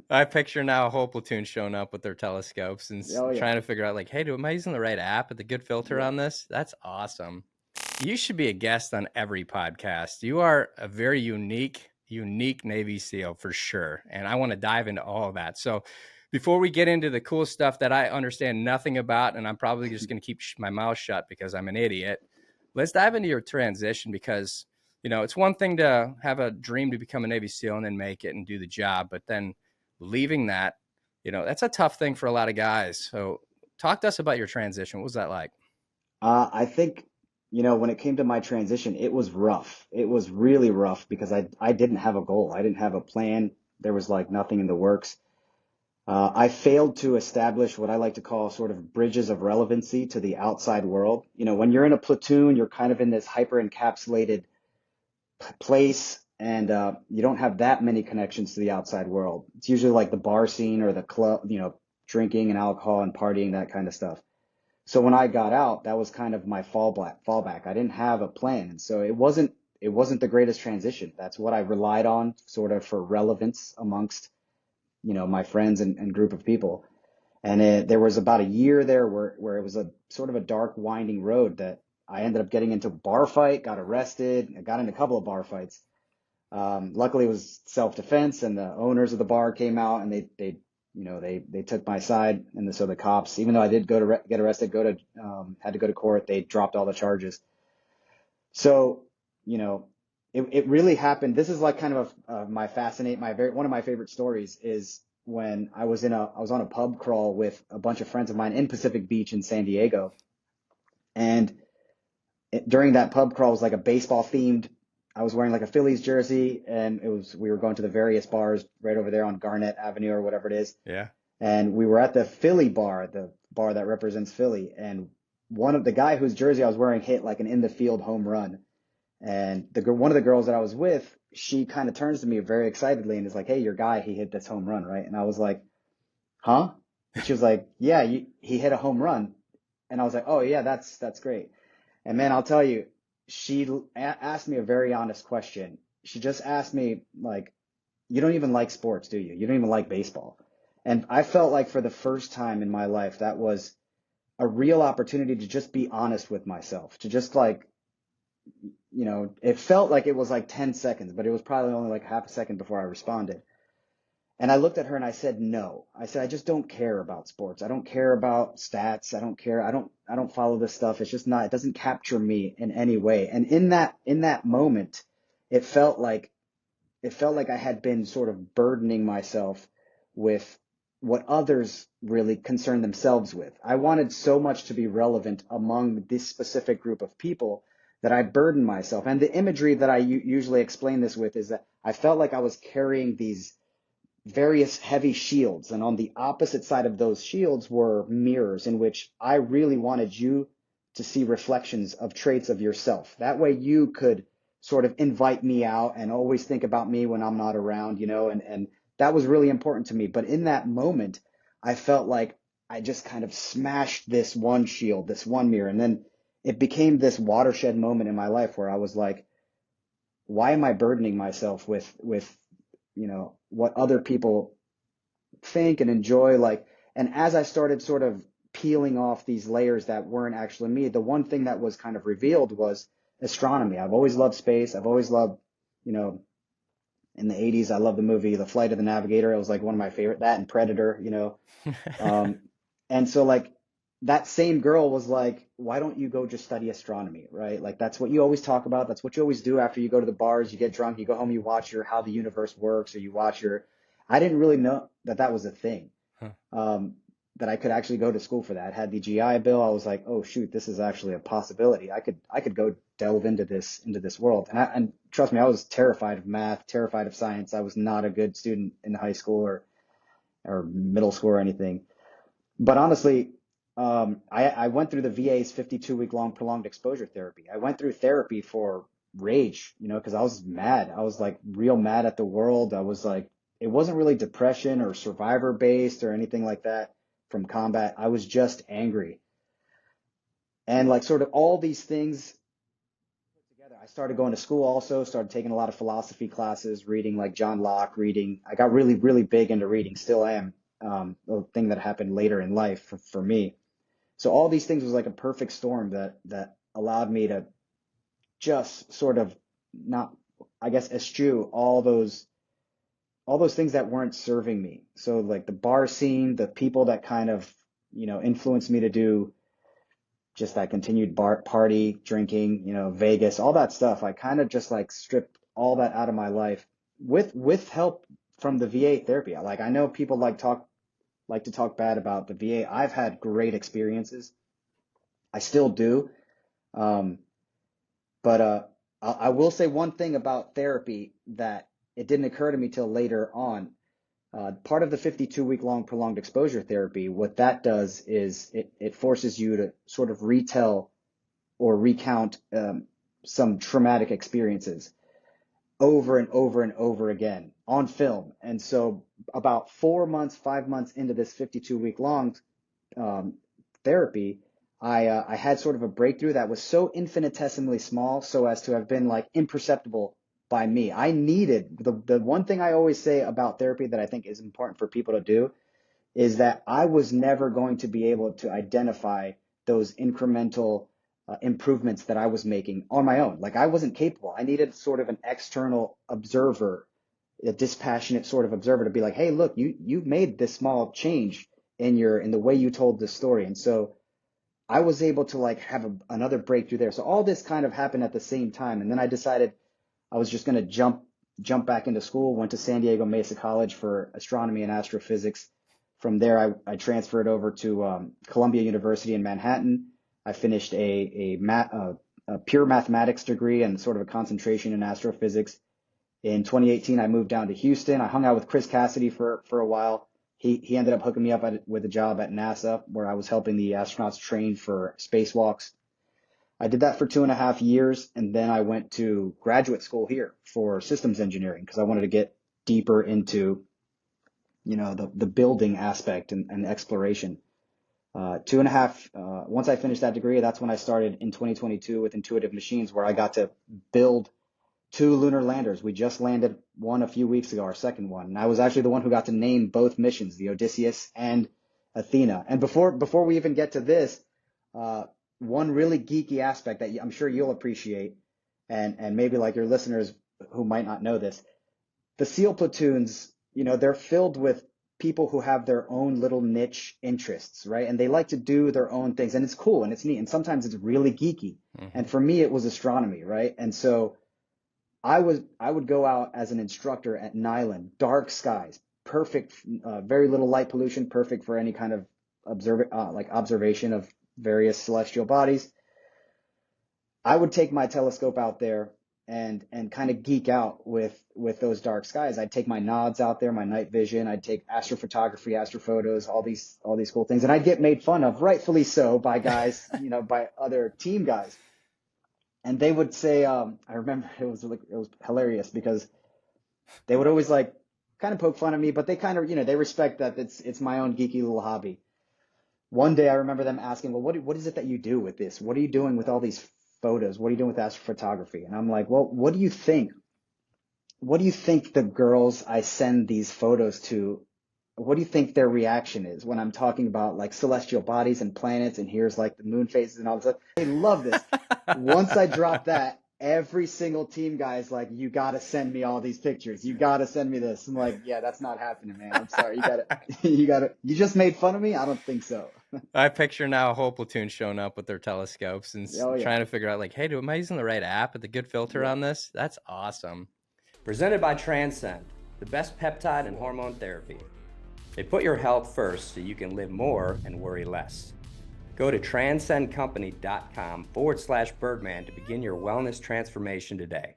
I picture now a whole platoon showing up with their telescopes and Oh yeah, trying to figure out, like, hey, am I using the right app with a good filter yeah. on this? That's awesome. You should be a guest on every podcast. You are a very unique Navy SEAL for sure. And I want to dive into all of that. So before we get into the cool stuff that I understand nothing about, and I'm probably just going to keep my mouth shut because I'm an idiot, let's dive into your transition because, it's one thing to have a dream to become a Navy SEAL and then make it and do the job, but then leaving that, that's a tough thing for a lot of guys. So talk to us about your transition. What was that like? I think, when it came to my transition, it was rough. It was really rough because I didn't have a goal. I didn't have a plan. There was like nothing in the works. I failed to establish what I like to call sort of bridges of relevancy to the outside world. When you're in a platoon, you're kind of in this hyper encapsulated place, and you don't have that many connections to the outside world. It's usually like the bar scene or the club, drinking and alcohol and partying, that kind of stuff. So when I got out, that was kind of my fallback. I didn't have a plan, and so it wasn't the greatest transition. That's what I relied on sort of for relevance amongst my friends and group of people. And there was about a year there where it was a sort of a dark, winding road that I ended up getting into a bar fight, got arrested. I got in a couple of bar fights. Luckily, it was self-defense, and the owners of the bar came out and they took my side, and so the cops, even though I did go to get arrested, had to go to court, they dropped all the charges. So, you know, it really happened. This is like kind of one of my favorite stories is when I was on a pub crawl with a bunch of friends of mine in Pacific Beach in San Diego, and during that pub crawl was like a baseball themed. I was wearing like a Phillies jersey, and we were going to the various bars right over there on Garnett Avenue or whatever it is, Yeah. and we were at the Philly bar, the bar that represents Philly, and the guy whose jersey I was wearing hit like an in the field home run, and one of the girls that I was with, she kind of turns to me very excitedly and is like, "Hey, your guy, he hit this home run, right?" And I was like, "Huh?" And she was like, "Yeah, he hit a home run." And I was like, "Oh yeah, that's great." And man, I'll tell you, asked me a very honest question. She just asked me like, "You don't even like sports, do you? You don't even like baseball?" And I felt like for the first time in my life, that was a real opportunity to just be honest with myself, to just like, it felt like it was like 10 seconds, but it was probably only like half a second before I responded. And I looked at her and I said, no. I said, I just don't care about sports. I don't care about stats. I don't care. I don't follow this stuff. It's just not, it doesn't capture me in any way. And in that moment, it felt like, it felt like I had been sort of burdening myself with what others really concern themselves with. I wanted so much to be relevant among this specific group of people that I burdened myself. And the imagery that I usually explain this with is that I felt like I was carrying these various heavy shields, and on the opposite side of those shields were mirrors in which I really wanted you to see reflections of traits of yourself. That way you could sort of invite me out and always think about me when I'm not around, and that was really important to me. But in that moment, I felt like I just kind of smashed this one shield, this one mirror, and then it became this watershed moment in my life where I was like, why am I burdening myself with what other people think and enjoy, like, and as I started sort of peeling off these layers that weren't actually me, the one thing that was kind of revealed was astronomy. I've always loved space. I've always loved, you know in the 80s, I loved the movie The Flight of the Navigator. It was like one of my favorite, that and Predator. um and so like that same girl was like, why don't you go just study astronomy, right? Like that's what you always talk about. That's what you always do after you go to the bars, you get drunk, you go home, you watch your how the universe works, or you watch your I didn't really know that that was a thing, Huh. um, that I could actually go to school for that. I had the GI Bill. I was like, oh shoot, this is actually a possibility. I could go delve into this world. And trust me, I was terrified of math, terrified of science. I was not a good student in high school or middle school or anything. But honestly, I went through the VA's 52-week long prolonged exposure therapy. I went through therapy for rage, because I was mad. I was like real mad at the world. I was like, it wasn't really depression or survivor based or anything like that from combat. I was just angry. And like sort of all these things put together, started going to school also, started taking a lot of philosophy classes, reading like John Locke, reading. I got really, really big into reading, still am. A thing that happened later in life for me. So all these things was like a perfect storm that allowed me to just sort of not, I guess, eschew all those things that weren't serving me. So like the bar scene, the people that kind of, influenced me to do just that continued party, drinking, Vegas, all that stuff. I kind of just like stripped all that out of my life with help from the VA therapy. Like I know people like to talk bad about the VA. I've had great experiences. I still do. Um, but I will say one thing about therapy that it didn't occur to me till later on. Part of the 52-week long prolonged exposure therapy, what that does is it forces you to sort of retell or recount some traumatic experiences over and over and over again on film. And so about 4 months, 5 months into this 52-week long um, therapy, I had sort of a breakthrough that was so infinitesimally small so as to have been like imperceptible by me. I needed the one thing I always say about therapy that I think is important for people to do is that I was never going to be able to identify those incremental improvements that I was making on my own. Like I wasn't capable. I needed sort of an external observer, a dispassionate sort of observer to be like, hey, look, you made this small change in the way you told the story. And so I was able to like have another breakthrough there. So all this kind of happened at the same time. And then I decided I was just going to jump back into school, went to San Diego Mesa College for astronomy and astrophysics. From there, I transferred over to Columbia University in Manhattan. I finished a pure mathematics degree and sort of a concentration in astrophysics. In 2018, I moved down to Houston. I hung out with Chris Cassidy for a while. He ended up hooking me up with a job at NASA where I was helping the astronauts train for spacewalks. I did that for 2.5 years, and then I went to graduate school here for systems engineering because I wanted to get deeper into, the building aspect and exploration. Once I finished that degree, that's when I started in 2022 with Intuitive Machines, where I got to build 2 lunar landers. We just landed one a few weeks ago, our second one. And I was actually the one who got to name both missions, the Odysseus and Athena. And before we even get to this, one really geeky aspect that I'm sure you'll appreciate, and maybe like your listeners who might not know this, the SEAL platoons, they're filled with people who have their own little niche interests, right? And they like to do their own things, and it's cool and it's neat. And sometimes it's really geeky. Mm-hmm. And for me, it was astronomy, right? And so I would go out as an instructor at Nyland, dark skies, perfect, very little light pollution, perfect for any kind of observation of various celestial bodies. I would take my telescope out there and kind of geek out with those dark skies. I'd take my nods out there, my night vision. I'd take astrophotography, astrophotos, all these cool things, and I'd get made fun of, rightfully so, by guys, by other team guys. And they would say, I remember it was hilarious because they would always like kind of poke fun at me, but they kind of, they respect that it's my own geeky little hobby. One day I remember them asking, well, what is it that you do with this? What are you doing with all these photos? What are you doing with astrophotography? And I'm like, well, what do you think? What do you think the girls I send these photos to, what do you think their reaction is when I'm talking about like celestial bodies and planets and here's like the moon phases and all this stuff? They love this. Once I drop that, every single team guy is like, you got to send me all these pictures. You got to send me this. I'm like, yeah, that's not happening, man. I'm sorry. You just made fun of me? I don't think so. I picture now a whole platoon showing up with their telescopes and Oh, trying yeah. to figure out like, hey, am I using the right app with the good filter Yeah. on this? That's awesome. Presented by Transcend, the best peptide and hormone therapy. They put your health first so you can live more and worry less. Go to transcendcompany.com/Birdman to begin your wellness transformation today.